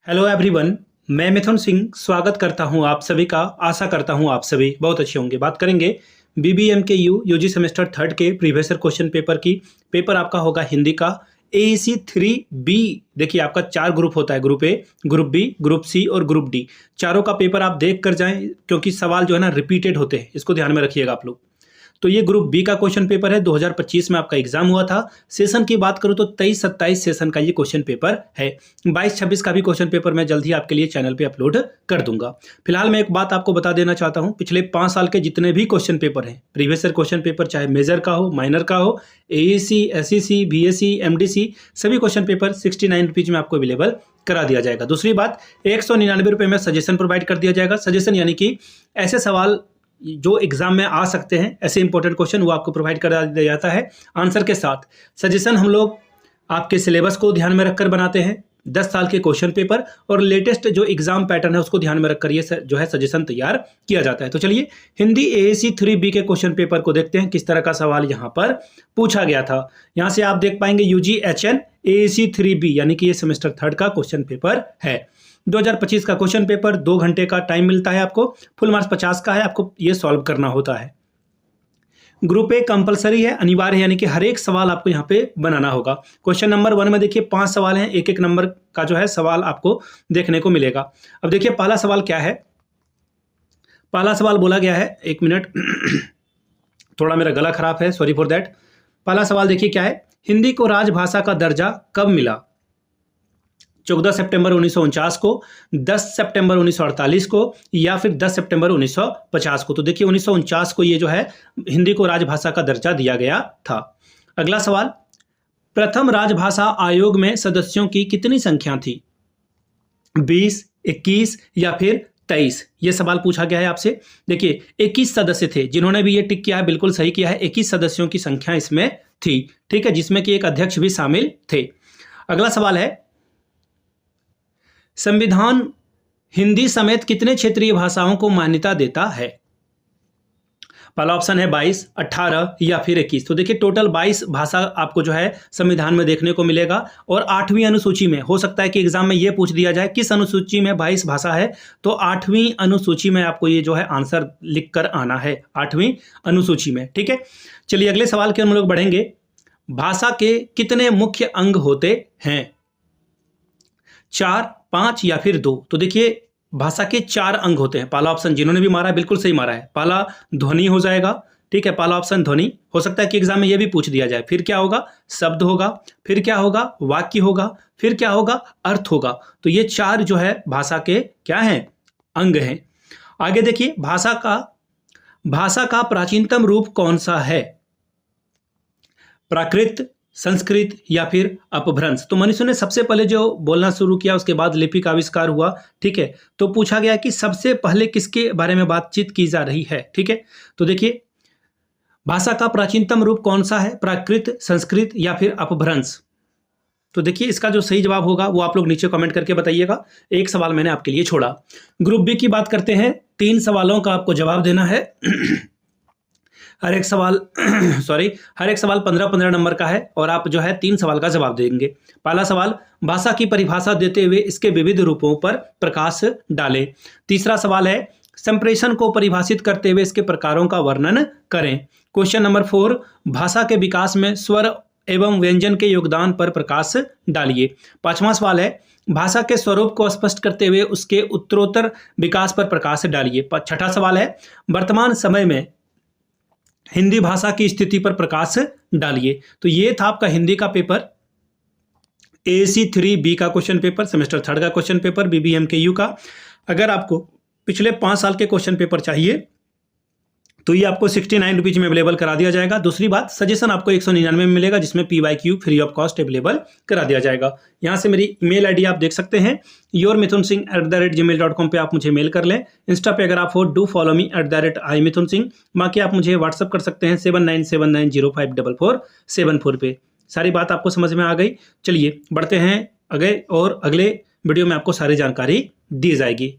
Hello everyone, मैं मिथुन सिंह स्वागत करता हूं आप सभी का। आशा करता हूं आप सभी बहुत अच्छे होंगे। बात करेंगे बीबीएमकेयू यूजी सेमेस्टर थर्ड के प्रीवियस ईयर क्वेश्चन पेपर की। पेपर आपका होगा हिंदी का AEC 3B। देखिए आपका 4 ग्रुप होता है, group A, group B, group C और ग्रुप डी। चारों का पेपर आप देख कर जाएं क्योंकि सवाल जो है ना रिपीटेड होते हैं, इसको ध्यान में रखिएगा आप लोग। तो ये ग्रुप बी का क्वेश्चन पेपर है, 2025 में आपका एग्जाम हुआ था। सेशन की बात करूं तो 23-27 सेशन का ये क्वेश्चन पेपर है। 22-26 का भी क्वेश्चन पेपर मैं जल्द ही आपके लिए चैनल पे अपलोड कर दूंगा। फिलहाल मैं एक बात आपको बता देना चाहता हूं, पिछले 5 साल के जितने भी क्वेश्चन पेपर हैं, प्रीवियस ईयर क्वेश्चन पेपर, चाहे मेजर का हो, माइनर का हो, AEC, SEC, BSc, MDC, सभी क्वेश्चन पेपर 69 रुपीज में आपको अवेलेबल करा दिया जाएगा। दूसरी बात, 199 रुपये में सजेशन प्रोवाइड कर दिया जाएगा। सजेशन यानी कि ऐसे सवाल जो एग्जाम में आ सकते हैं, ऐसे इंपॉर्टेंट क्वेश्चन, वो आपको प्रोवाइड करा दिया जाता है आंसर के साथ। सजेशन हम लोग आपके सिलेबस को ध्यान में रखकर बनाते हैं, 10 साल के क्वेश्चन पेपर और लेटेस्ट जो एग्जाम पैटर्न है उसको ध्यान में रखकर ये जो है सजेशन तैयार किया जाता है। तो चलिए हिंदी AEC 3B के क्वेश्चन पेपर को देखते हैं, किस तरह का सवाल यहाँ पर पूछा गया था। यहाँ से आप देख पाएंगे UGHN AEC 3B यानी कि ये सेमेस्टर थर्ड का क्वेश्चन पेपर है। 2025 का क्वेश्चन पेपर, 2 घंटे का टाइम मिलता है आपको, फुल मार्क्स 50 का है, आपको ये सॉल्व करना होता है। ग्रुप ए कंपलसरी है, अनिवार्य है, यानी कि हर एक सवाल आपको यहाँ पे बनाना होगा। क्वेश्चन नंबर 1 में देखिए 5 सवाल हैं, एक एक नंबर का जो है सवाल आपको देखने को मिलेगा। अब देखिए पहला सवाल क्या है। पहला सवाल बोला गया है, 1 मिनट थोड़ा मेरा गला खराब है, सॉरी फॉर दैट। पहला सवाल देखिए क्या है, हिंदी को राजभाषा का दर्जा कब मिला? 14 सितंबर 1949 को, 10 सितंबर 1948 को, या फिर 10 सितंबर 1950 को। तो देखिए 1949 को ये जो है हिंदी को राजभाषा का दर्जा दिया गया था। अगला सवाल, प्रथम राजभाषा आयोग में सदस्यों की कितनी संख्या थी? 20, 21 या फिर 23? ये सवाल पूछा गया है आपसे। देखिए 21 सदस्य थे, जिन्होंने भी ये टिक किया है बिल्कुल सही किया है। 21 सदस्यों की संख्या इसमें थी, ठीक है, जिसमें कि एक अध्यक्ष भी शामिल थे। अगला सवाल है, संविधान हिंदी समेत कितने क्षेत्रीय भाषाओं को मान्यता देता है? पहला ऑप्शन है 22, 18 या फिर 21। तो देखिए टोटल 22 भाषा आपको जो है संविधान में देखने को मिलेगा। और 8वीं अनुसूची में हो सकता है कि एग्जाम में ये पूछ दिया जाए किस अनुसूची में 22 भाषा है, तो 8वीं अनुसूची में आपको ये जो है आंसर लिख कर आना है, 8वीं अनुसूची में, ठीक है। चलिए अगले सवाल के हम लोग बढ़ेंगे। भाषा के कितने मुख्य अंग होते हैं? 4, 5 या फिर 2? तो देखिए भाषा के 4 अंग होते हैं। पहला ऑप्शन जिन्होंने भी मारा है बिल्कुल सही मारा है, पहला ध्वनि हो जाएगा, ठीक है, पहला ऑप्शन ध्वनि। हो सकता है कि एग्जाम में यह भी पूछ दिया जाए, फिर क्या होगा? शब्द होगा, फिर क्या होगा? वाक्य होगा, फिर क्या होगा? अर्थ होगा। तो ये 4 जो है भाषा के क्या हैं? अंग हैं। आगे देखिए, भाषा का प्राचीनतम रूप कौन सा है? प्राकृत, संस्कृत या फिर अपभ्रंश? तो मनुष्य ने सबसे पहले जो बोलना शुरू किया उसके बाद लिपि का आविष्कार हुआ, ठीक है। तो पूछा गया कि सबसे पहले किसके बारे में बातचीत की जा रही है, ठीक है। तो देखिए भाषा का प्राचीनतम रूप कौन सा है? प्राकृत, संस्कृत या फिर अपभ्रंश? तो देखिए इसका जो सही जवाब होगा वो आप लोग नीचे कमेंट करके बताइएगा। एक सवाल मैंने आपके लिए छोड़ा। ग्रुप बी की बात करते हैं, 3 सवालों का आपको जवाब देना है। हर एक सवाल 15-15 नंबर का है और आप जो है 3 सवाल का जवाब देंगे। पहला सवाल, भाषा की परिभाषा देते हुए इसके विविध रूपों पर प्रकाश डालें। तीसरा सवाल है, संप्रेषण को परिभाषित करते हुए इसके प्रकारों का वर्णन करें। क्वेश्चन नंबर 4, भाषा के विकास में स्वर एवं व्यंजन के योगदान पर प्रकाश डालिए। 5वां सवाल है, भाषा के स्वरूप को स्पष्ट करते हुए उसके उत्तरोत्तर विकास पर प्रकाश डालिए। 6वां सवाल है, वर्तमान समय में हिंदी भाषा की स्थिति पर प्रकाश डालिए। तो ये था आपका हिंदी का पेपर, AEC 3B का क्वेश्चन पेपर, सेमेस्टर थर्ड का क्वेश्चन पेपर, BBMKU का। अगर आपको पिछले 5 साल के क्वेश्चन पेपर चाहिए तो ये आपको 69 रुपीज में अवेलेबल करा दिया जाएगा। दूसरी बात, सजेशन आपको 199 में मिलेगा, जिसमें PYQ free of cost available करा दिया जाएगा। यहाँ से मेरी ईमेल आईडी आप देख सकते हैं, yourmithunsingh@gmail.com पे आप मुझे मेल कर लें। इंस्टा पे अगर आप हो, डू फॉलो मी @imithunsingh। बाकी आप मुझे व्हाट्सअप कर सकते हैं 7979054474 पे। सारी बात आपको समझ में आ गई। चलिए बढ़ते हैं आगे और अगले वीडियो में आपको सारी जानकारी दी जाएगी।